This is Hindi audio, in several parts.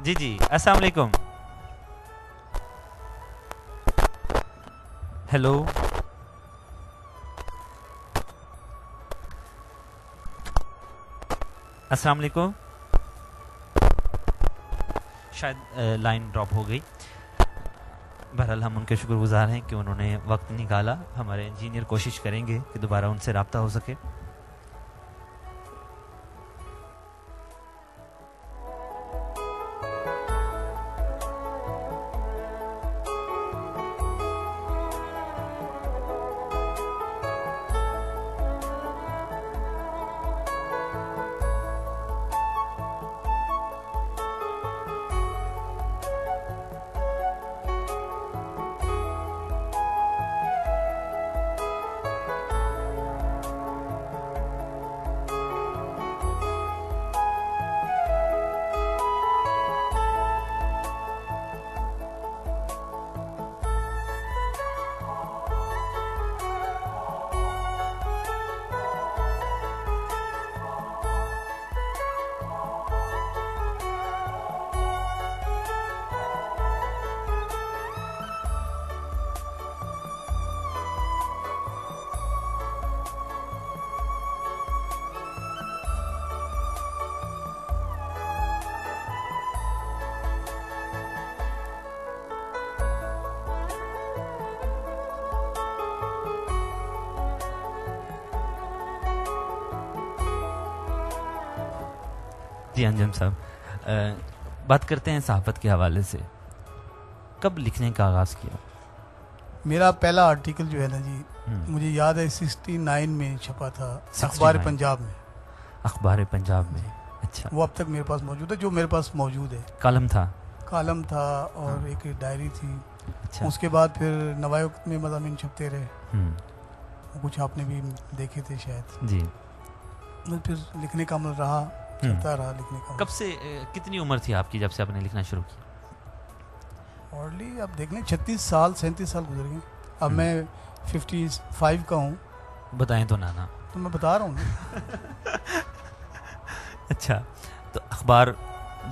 जी जी, अस्सलाम वालेकुम। हेलो, अस्सलाम वालेकुम। शायद लाइन ड्रॉप हो गई। बहरहाल हम उनके शुक्रगुजार हैं कि उन्होंने वक्त निकाला। हमारे इंजीनियर कोशिश करेंगे कि दोबारा उनसे रब्ता हो सके। जी अंजम साहब, बात करते हैं सहाफ़त के हवाले से। कब लिखने का आगाज़ किया? मेरा पहला आर्टिकल जो है ना जी, मुझे याद है 69 में छपा था अखबार पंजाब में। अखबार पंजाब में, अच्छा। वो अब तक मेरे पास मौजूद है, जो मेरे पास मौजूद है। कॉलम था? कॉलम था और एक डायरी थी। अच्छा। उसके बाद फिर नवायुक्त में मज़ामीन छपते रहे, कुछ आपने भी देखे थे शायद जी। फिर लिखने का अमल रहा, चलता रहा लिखने का। कब से, कितनी उम्र थी आपकी जब से आपने लिखना शुरू किया? ऑलरेडी अब देख लें 36 साल 37 साल गुजर गए। अब मैं 55 का हूँ। बताएं तो नाना। तो मैं बता रहा हूँ अच्छा, तो अखबार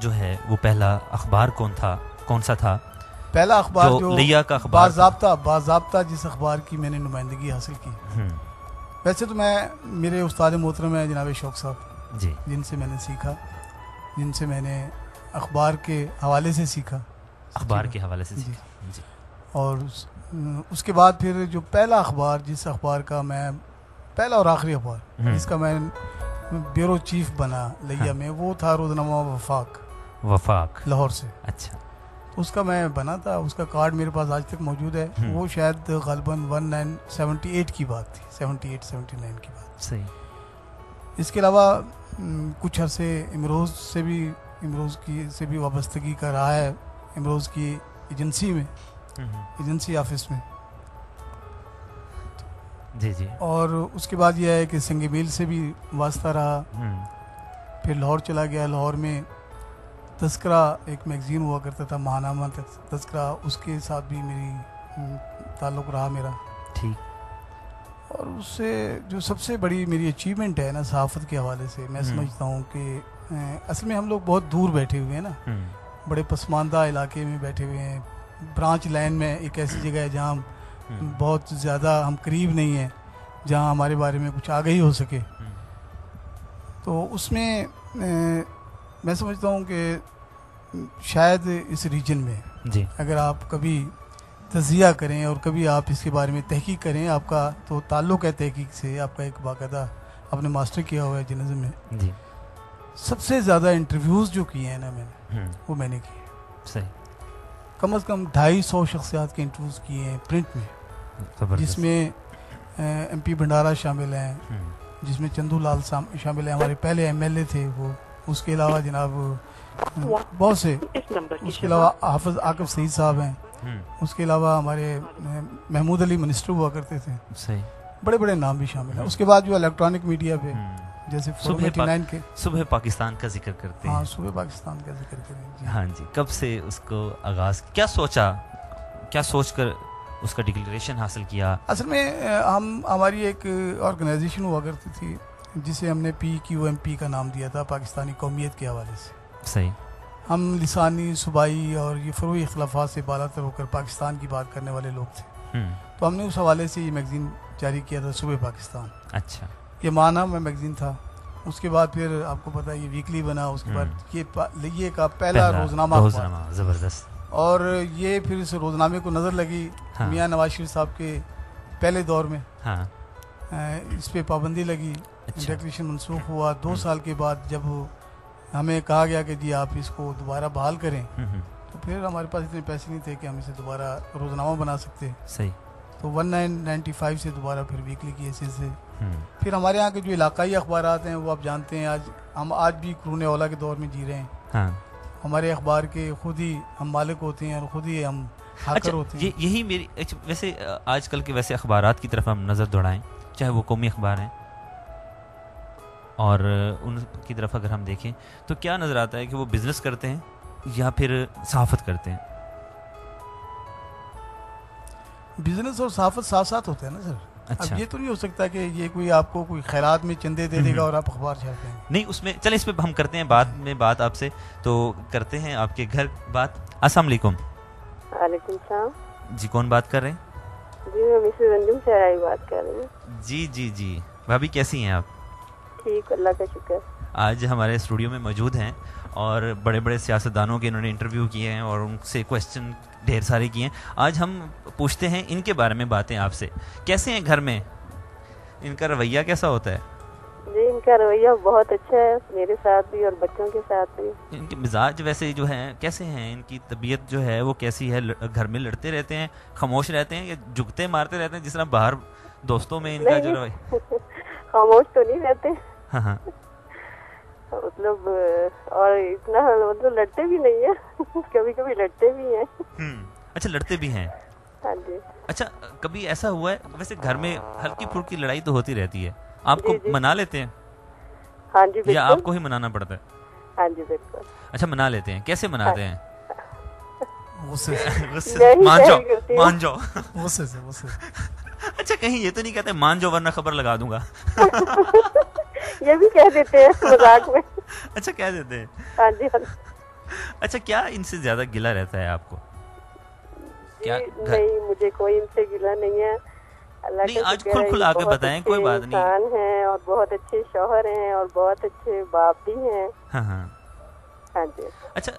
जो है वो पहला अखबार कौन सा था? पहला अखबार जो लिया का अखबार बाज़ाब्ता जिस अखबार की मैंने नुमाइंदगी हासिल की। वैसे तो मैं, मेरे उस्ताद मोहतरम है जनाब शौक साहब जी, जिनसे मैंने सीखा, जिनसे मैंने अखबार के हवाले से सीखा, अखबार के हवाले से सीखा जी। और उसके बाद फिर जो पहला अखबार, जिस अखबार का मैं, पहला और आखिरी अखबार जिसका मैं ब्यूरो चीफ बना लिया में, वो था रोज़नामा वफाक लाहौर से। अच्छा। उसका मैं बना था, उसका कार्ड मेरे पास आज तक मौजूद है। वो शायद ग़ालिबन 1978 की बात थी, 78-79 की बात। सही। इसके अलावा कुछ अरसे इमरोज़ से भी वाबस्तगी का रहा है, इमरोज़ की एजेंसी में, एजेंसी ऑफिस में जी जी। और उसके बाद यह है कि संग मील से भी वास्ता रहा। फिर लाहौर चला गया। लाहौर में तस्करा एक मैगज़ीन हुआ करता था, महानामा तस्करा, उसके साथ भी मेरी ताल्लुक़ रहा मेरा। ठीक। और उससे जो सबसे बड़ी मेरी अचीवमेंट है ना सहाफ़त के हवाले से, मैं समझता हूँ कि असल में हम लोग बहुत दूर बैठे हुए हैं ना, बड़े पसमानदा इलाके में बैठे हुए हैं। ब्रांच लाइन में एक ऐसी जगह है जहाँ बहुत ज़्यादा हम करीब नहीं हैं, जहाँ हमारे बारे में कुछ आगे ही हो सके। तो उसमें मैं समझता हूँ कि शायद इस रीजन में जी, अगर आप कभी तज़िया करें और कभी आप इसके बारे में तहकीक करें, आपका तो ताल्लुक़ है तहकीक से, आपका एक बाकायदा आपने मास्टर किया हुआ है जर्नलिज्म में जी। सबसे ज़्यादा इंटरव्यूज़ जो किए हैं ना मैंने, वो मैंने किए। सही। कम से कम 250 शख्सियात के इंटरव्यूज़ किए हैं प्रिंट में, जिसमें MP भंडारा शामिल हैं, जिसमें चंदू लाल शामिल हैं, हमारे पहले MLA थे वो। उसके अलावा जनाब बहुत से, उसके अलावा हाफिज आकिब सईद साहब हैं, उसके अलावा हमारे महमूद अली मिनिस्टर हुआ करते थे। सही। बड़े बड़े नाम भी शामिल हैं। उसके बाद जो इलेक्ट्रॉनिक मीडिया पे जैसे सुबह पाकिस्तान का जिक्र करते हैं। हाँ, सुबह पाकिस्तान का जिक्र करें। हाँ जी। कब से उसको आगाज़, क्या सोचकर उसका डिक्लेरेशन हासिल किया? असल में हमारी एक ऑर्गेनाइजेशन हुआ करती थी जिसे हमने PQMP का नाम दिया था, पाकिस्तानी कौमियत के हवाले से। सही। हम लिसानी, सूबाई और ये फ़रोई इख्तलाफात से बालातर होकर पाकिस्तान की बात करने वाले लोग थे। तो हमने उस हवाले से ये मैगज़ीन जारी किया था, सुबह पाकिस्तान। अच्छा, ये माना में मैगज़ीन था। उसके बाद फिर आपको पता है ये वीकली बना, उसके बाद ये का पहला रोज़नामा ज़बरदस्त। और ये फिर इस रोज़नामे को नज़र लगी मियाँ नवाज शरीफ साहब के पहले दौर में। इस पे पाबंदी लगी, डिक्लेरेशन मनसूख हुआ। 2 साल के बाद जब हमें कहा गया कि जी आप इसको दोबारा बहाल करें, तो फिर हमारे पास इतने पैसे नहीं थे कि हम इसे दोबारा रोज़नामा बना सकते। सही। तो 1995 से दोबारा फिर वीकली की हैसियत से फिर हमारे यहाँ के जो इलाकाई अखबारात हैं वो आप जानते हैं, हम आज भी कुरून औला के दौर में जी रहे हैं। हमारे अखबार के खुद ही हम मालिक होते हैं और खुद ही हम हाकर होते हैं। यही मेरी वैसे आजकल के वैसे अखबारात की तरफ हम नज़र दौड़ाएं, चाहे वो कौमी अखबार हैं और उनकी तरफ अगर हम देखें तो क्या नज़र आता है कि वो बिज़नेस करते हैं या फिर सहाफ़त करते हैं? बिजनेस और सहाफ़त साथ साथ होते हैं ना सर। अच्छा। अब ये तो नहीं हो सकता कि ये कोई आपको कोई खैरात में चंदे दे देगा और आप अखबार छापते हैं। नहीं, उसमें चले इस पे हम करते हैं बाद में बात आपसे। तो करते हैं आपके घर बात। अस्सलाम वालेकुम। वालेकुम सलाम जी, कौन बात कर रहे हैं? जी मैं मिसेस अंजुम शहराई बात कर रही हूँ। जी जी जी, भाभी कैसी हैं आप? ठीक, अल्लाह का शुक्र। आज हमारे स्टूडियो में मौजूद हैं और बड़े बड़े सियासतदानों के इन्होंने इंटरव्यू किए हैं और उनसे क्वेश्चन ढेर सारे किए हैं। आज हम पूछते हैं इनके बारे में बातें आपसे। कैसे हैं घर में, इनका रवैया कैसा होता है? जी इनका रवैया बहुत अच्छा है, मेरे साथ भी और बच्चों के साथ भी। इनके मिजाज वैसे जो हैं कैसे हैं, इनकी तबीयत जो है वो कैसी है? घर में लड़ते रहते हैं, खामोश रहते हैं या जुगते मारते रहते हैं जिस तरह बाहर दोस्तों में इनका जो रवैया? खामोश तो नहीं रहते। हाँ मतलब और इतना मतलब लड़ते भी नहीं है। कभी कभी लड़ते भी हैं। अच्छा, लड़ते भी हैं। हाँ जी। अच्छा, कभी ऐसा हुआ है वैसे घर में हल्की फुल्की लड़ाई तो होती रहती है, आपको जी, जी। मना लेते हैं? हाँ जी बिल्कुल। या आपको ही मनाना पड़ता है? हाँ जी बिल्कुल। अच्छा, मना लेते हैं। कैसे मनाते हैं? गुस्से मान जाओ। गुस्से से। अच्छा, कहीं ये तो नहीं कहते मान जाओ वरना खबर लगा दूंगा? ये भी कह देते हैं मजाक में। अच्छा, कह देते हैं। हाँ जी हाँ। अच्छा, क्या इनसे ज्यादा गिला रहता है आपको? क्या नहीं, मुझे कोई इनसे गिला नहीं है। अल्लाह नहीं, आज खुल आके बताएं, कोई बात नहीं। इंसान हैं और बहुत अच्छे शौहर हैं और बहुत अच्छे बाप भी हैं। हाँ जी। अच्छा,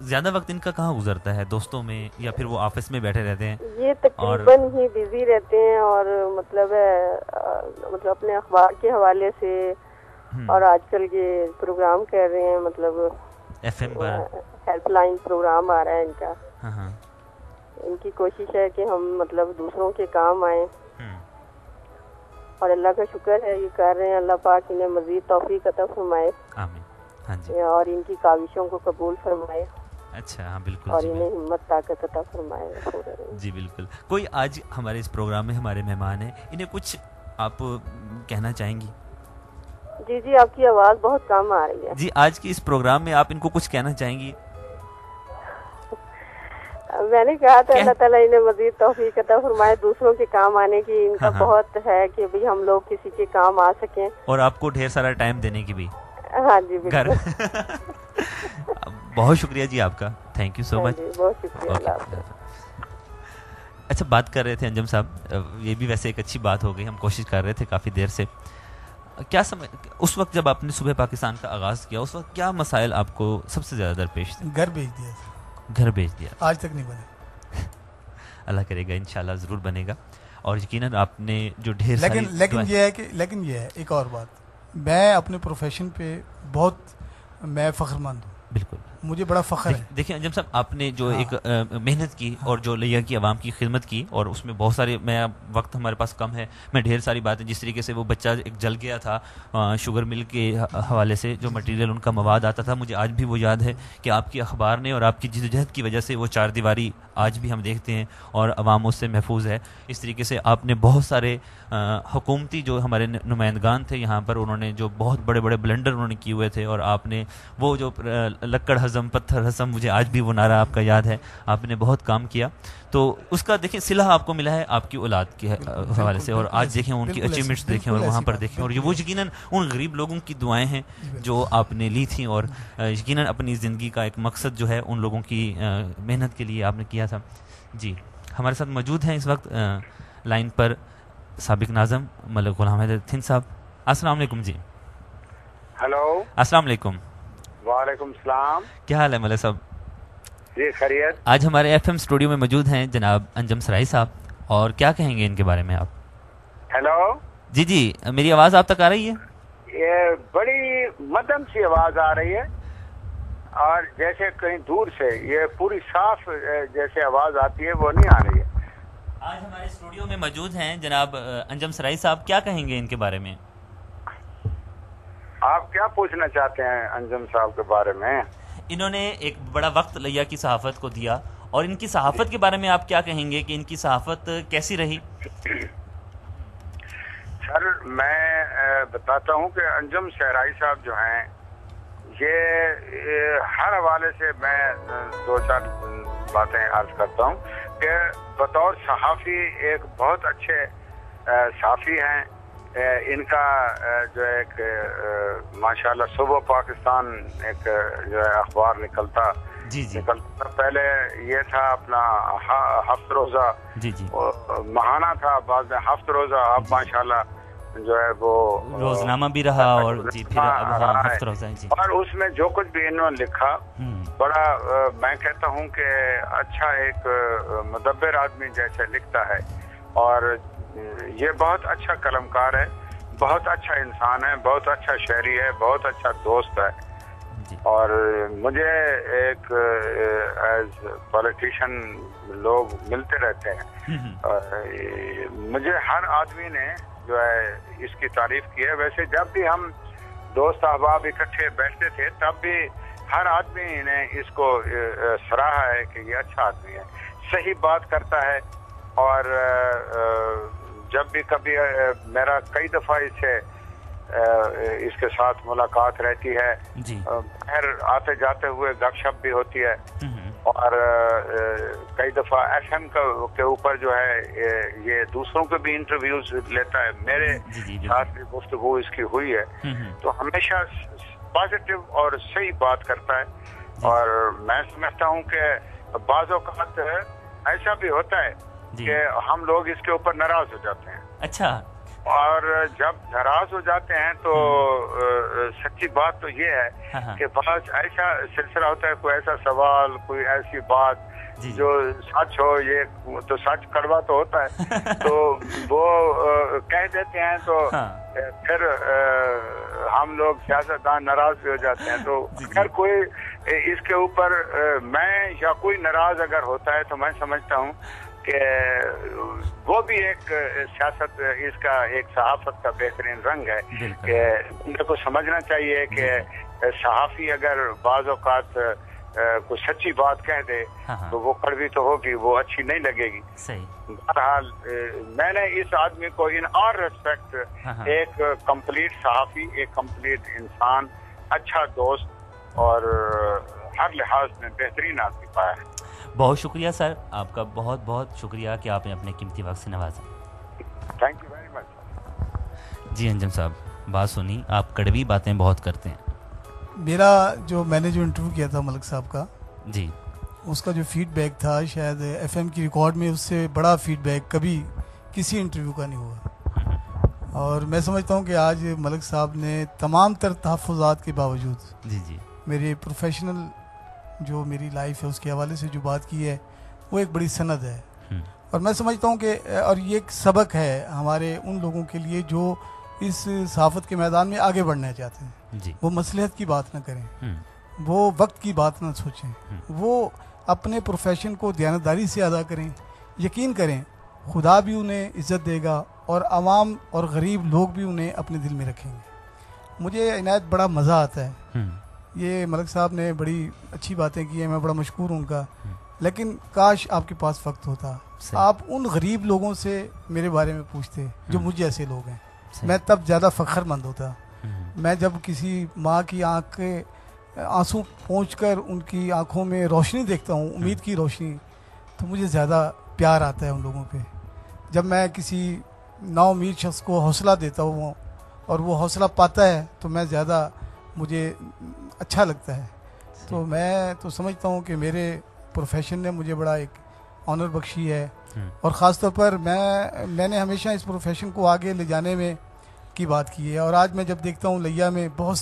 ज्यादा वक्त इनका कहाँ गुजरता है, दोस्तों में या फिर वो ऑफिस में बैठे रहते हैं? ये तकरीबन ही बिजी रहते हैं और मतलब अपने अखबार के हवाले से और आजकल ये प्रोग्राम कर रहे हैं, मतलब FM पर हेल्पलाइन प्रोग्राम आ रहा है इनका। इनकी कोशिश है कि हम मतलब दूसरों के काम आए और अल्लाह का शुक्र है ये कर रहे हैं। अल्लाह पाक इन्हें मजीद तौफीक अता फरमाए। आमीन। हाँ जी। और इनकी काविशों को कबूल फरमाए। अच्छा, हाँ बिल्कुल। और इन्हें हिम्मत ताकत अता फरमाए। जी बिल्कुल। कोई आज हमारे इस प्रोग्राम में हमारे मेहमान हैं, इन्हें कुछ आप कहना चाहेंगी? जी जी, आपकी आवाज़ बहुत कम आ रही है। जी, आज के इस प्रोग्राम में आप इनको कुछ कहना चाहेंगी? मैंने कहा था अल्लाह ताला इन्हें मजीद तौफीक अता फरमाए दूसरों के काम आने की। इनका बहुत है कि भाई हम लोग किसी के काम आ सकें और आपको ढेर सारा टाइम देने की भी। हाँ जी घर। बहुत शुक्रिया जी आपका, थैंक यू सो मच। बहुत शुक्रिया। अच्छा, बात कर रहे थे अंजुम साहब, ये भी वैसे एक अच्छी बात हो गई, हम कोशिश कर रहे थे काफ़ी देर से। क्या समय उस वक्त जब आपने सुबह पाकिस्तान का आगाज़ किया, उस वक्त क्या मसाइल आपको सबसे ज़्यादा दरपेश थे? घर भेज दिया। घर भेज दिया, आज तक नहीं बने। अल्लाह करेगा इंशाल्लाह ज़रूर बनेगा। और यकीनन आपने जो ढेर लेकिन ये है एक और बात, मैं अपने प्रोफेशन पे बहुत मैं फ़ख्रमंद हूँ। बिल्कुल, मुझे बड़ा फ़ख्र है। देखिए अंजुम साहब, आपने जो एक मेहनत की और जो लिया की आवाम की खिदमत की, और उसमें बहुत सारे, मैं वक्त हमारे पास कम है, मैं ढेर सारी बातें, जिस तरीके से वो बच्चा एक जल गया था शुगर मिल के हवाले से, जो मटेरियल उनका मवाद आता था, मुझे आज भी वो याद है कि आपकी अखबार ने और आपकी जिद्दोजहद की वजह से वो चार दीवारी आज भी हम देखते हैं और अवाम उससे महफूज है। इस तरीके से आपने बहुत सारे हुकूमती जो हमारे नुमाइंदगान थे यहाँ पर, उन्होंने जो बहुत बड़े बड़े ब्लंडर उन्होंने किए हुए थे, और आपने वो जो लक्कड़ हज़म पत्थर हसम, मुझे आज भी वो नारा आपका याद है। आपने बहुत काम किया, तो उसका देखें सिला आपको मिला है आपकी औलाद के हवाले से, और आज देखें उनकी अचीवमेंट्स देखें और वहाँ पर देखें, और ये वो यकीनन उन गरीब लोगों की दुआएं हैं जो आपने ली थी, और यकीनन अपनी ज़िंदगी का एक मकसद जो है उन लोगों की मेहनत के लिए आपने किया था। जी, हमारे साथ मौजूद हैं इस वक्त लाइन पर साबिक नाज़म मलिक गुलाम हैदर थिंद साहब। अस्सलाम वालेकुम जी। हेलो। अस्सलाम वालेकुम। वालेकुम सलाम। क्या हाल है मलिक साहब? जी खैरियत। आज हमारे एफएम स्टूडियो में मौजूद हैं जनाब अंजम सराई साहब, और क्या कहेंगे इनके बारे में आप? हेलो जी जी, मेरी आवाज़ आप तक आ रही है? ये बड़ी मध्यम सी आवाज़ आ रही है, और जैसे कहीं दूर से, ये पूरी साफ जैसे आवाज़ आती है वो नहीं आ रही है। आज हमारे स्टूडियो में मौजूद हैं जनाब अंजम सराई साहब, क्या कहेंगे इनके बारे में? आप क्या पूछना चाहते हैं अंजम साहब के बारे में? इन्होंने एक बड़ा वक्त लिया की सहाफ़त को दिया, और इनकी सहाफ़त के बारे में आप क्या कहेंगे कि इनकी सहाफ़त कैसी रही? सर मैं बताता हूँ कि अंजम सहराई साहब जो हैं, ये हर हवाले से मैं 2-4 बातें अर्ज करता हूँ कि बतौर सहाफ़ी एक बहुत अच्छे सहाफ़ी हैं। इनका जो एक माशाल्लाह सुबह पाकिस्तान एक जो है अखबार निकलता पहले ये था अपना हफ्त रोज़ा, जी जी, महाना था, बाद में हफ्त रोज़ा, अब माशाल्लाह जो है वो रोजनामा भी रहा, और जी फिर अब हफ्त रोज़ा है जी। और उसमें जो कुछ भी इन्होंने लिखा बड़ा मैं कहता हूँ कि अच्छा एक मुदब्बिर आदमी जैसे लिखता है, और ये बहुत अच्छा कलमकार है, बहुत अच्छा इंसान है, बहुत अच्छा शायरी है, बहुत अच्छा दोस्त है। और मुझे एक एज पॉलिटिशियन लोग मिलते रहते हैं, और मुझे हर आदमी ने जो है इसकी तारीफ की है। वैसे जब भी हम दोस्त अहबाब इकट्ठे बैठते थे तब भी हर आदमी ने इसको सराहा है कि ये अच्छा आदमी है, सही बात करता है। और जब भी कभी मेरा कई दफ़ा इसके साथ मुलाकात रहती है, बाहर आते जाते हुए गपशप भी होती है, और कई दफ़ा FM के ऊपर जो है ये दूसरों के भी इंटरव्यूज लेता है, मेरे साथ भी गुफ्तगू इसकी हुई है, तो हमेशा पॉजिटिव और सही बात करता है। और मैं समझता हूँ कि बाज़ औक़ात ऐसा भी होता है कि हम लोग इसके ऊपर नाराज हो जाते हैं। अच्छा। और जब नाराज हो जाते हैं तो सच्ची बात तो ये है कि बस ऐसा सिलसिला होता है, कोई ऐसा सवाल, कोई ऐसी बात जो सच हो, ये तो सच कड़वा तो होता है तो वो कह देते हैं, तो फिर हम लोग सियासतदान नाराज भी हो जाते हैं। तो अगर कोई इसके ऊपर मैं या कोई नाराज अगर होता है तो मैं समझता हूँ कि वो भी एक सियासत, इसका एक सहाफत का बेहतरीन रंग है कि उनको को समझना चाहिए कि सहाफ़ी अगर बाज़ औक़ात कोई सच्ची बात कह दे तो वो कड़वी तो होगी, वो अच्छी नहीं लगेगी। बहरहाल मैंने इस आदमी को इन ऑल रेस्पेक्ट एक कंप्लीट सहाफ़ी, एक कंप्लीट इंसान, अच्छा दोस्त और हर लिहाज में बेहतरीन आदमी पाया है। बहुत शुक्रिया सर, आपका बहुत बहुत शुक्रिया कि आपने अपने कीमती वक्त से नवाजा। Thank you very much. जी अंजम साहब, बात सुनी, आप कड़वी बातें बहुत करते हैं। मैंने जो इंटरव्यू किया था मलिक साहब का जी, उसका जो फीडबैक था शायद FM की रिकॉर्ड में उससे बड़ा फीडबैक कभी किसी इंटरव्यू का नहीं हुआ। और मैं समझता हूँ कि आज मलिक साहब ने तमाम तर तहफ़्फ़ुज़ात के बावजूद जी मेरे प्रोफेशनल जो मेरी लाइफ है उसके हवाले से जो बात की है वो एक बड़ी सनद है। और मैं समझता हूँ कि और ये एक सबक है हमारे उन लोगों के लिए जो इस सहाफ़त के मैदान में आगे बढ़ना चाहते हैं जी। वो मसलहत की बात ना करें, वो वक्त की बात ना सोचें, वो अपने प्रोफेशन को दयानतदारी से अदा करें। यकीन करें खुदा भी उन्हें इज़्ज़त देगा और आवाम और गरीब लोग भी उन्हें अपने दिल में रखेंगे। मुझे इनायत बड़ा मज़ा आता है। ये मलिक साहब ने बड़ी अच्छी बातें की हैं, मैं बड़ा मशकूर हूँ उनका, लेकिन काश आपके पास वक्त होता, आप उन गरीब लोगों से मेरे बारे में पूछते जो मुझ जैसे लोग हैं, मैं तब ज़्यादा फ़ख्रमंद होता। मैं जब किसी माँ की आँख के आंसू पहुंचकर उनकी आंखों में रोशनी देखता हूँ, उम्मीद की रोशनी, तो मुझे ज़्यादा प्यार आता है उन लोगों पे। जब मैं किसी नाउम्मीद शख्स को हौसला देता हूँ और वो हौसला पाता है तो मैं ज़्यादा, मुझे अच्छा लगता है। तो मैं तो समझता हूँ कि मेरे प्रोफेशन ने मुझे बड़ा एक ऑनर बख्शी है, और ख़ास तौर पर मैंने हमेशा इस प्रोफेशन को आगे ले जाने में की बात की है। और आज मैं जब देखता हूँ लिया में बहुत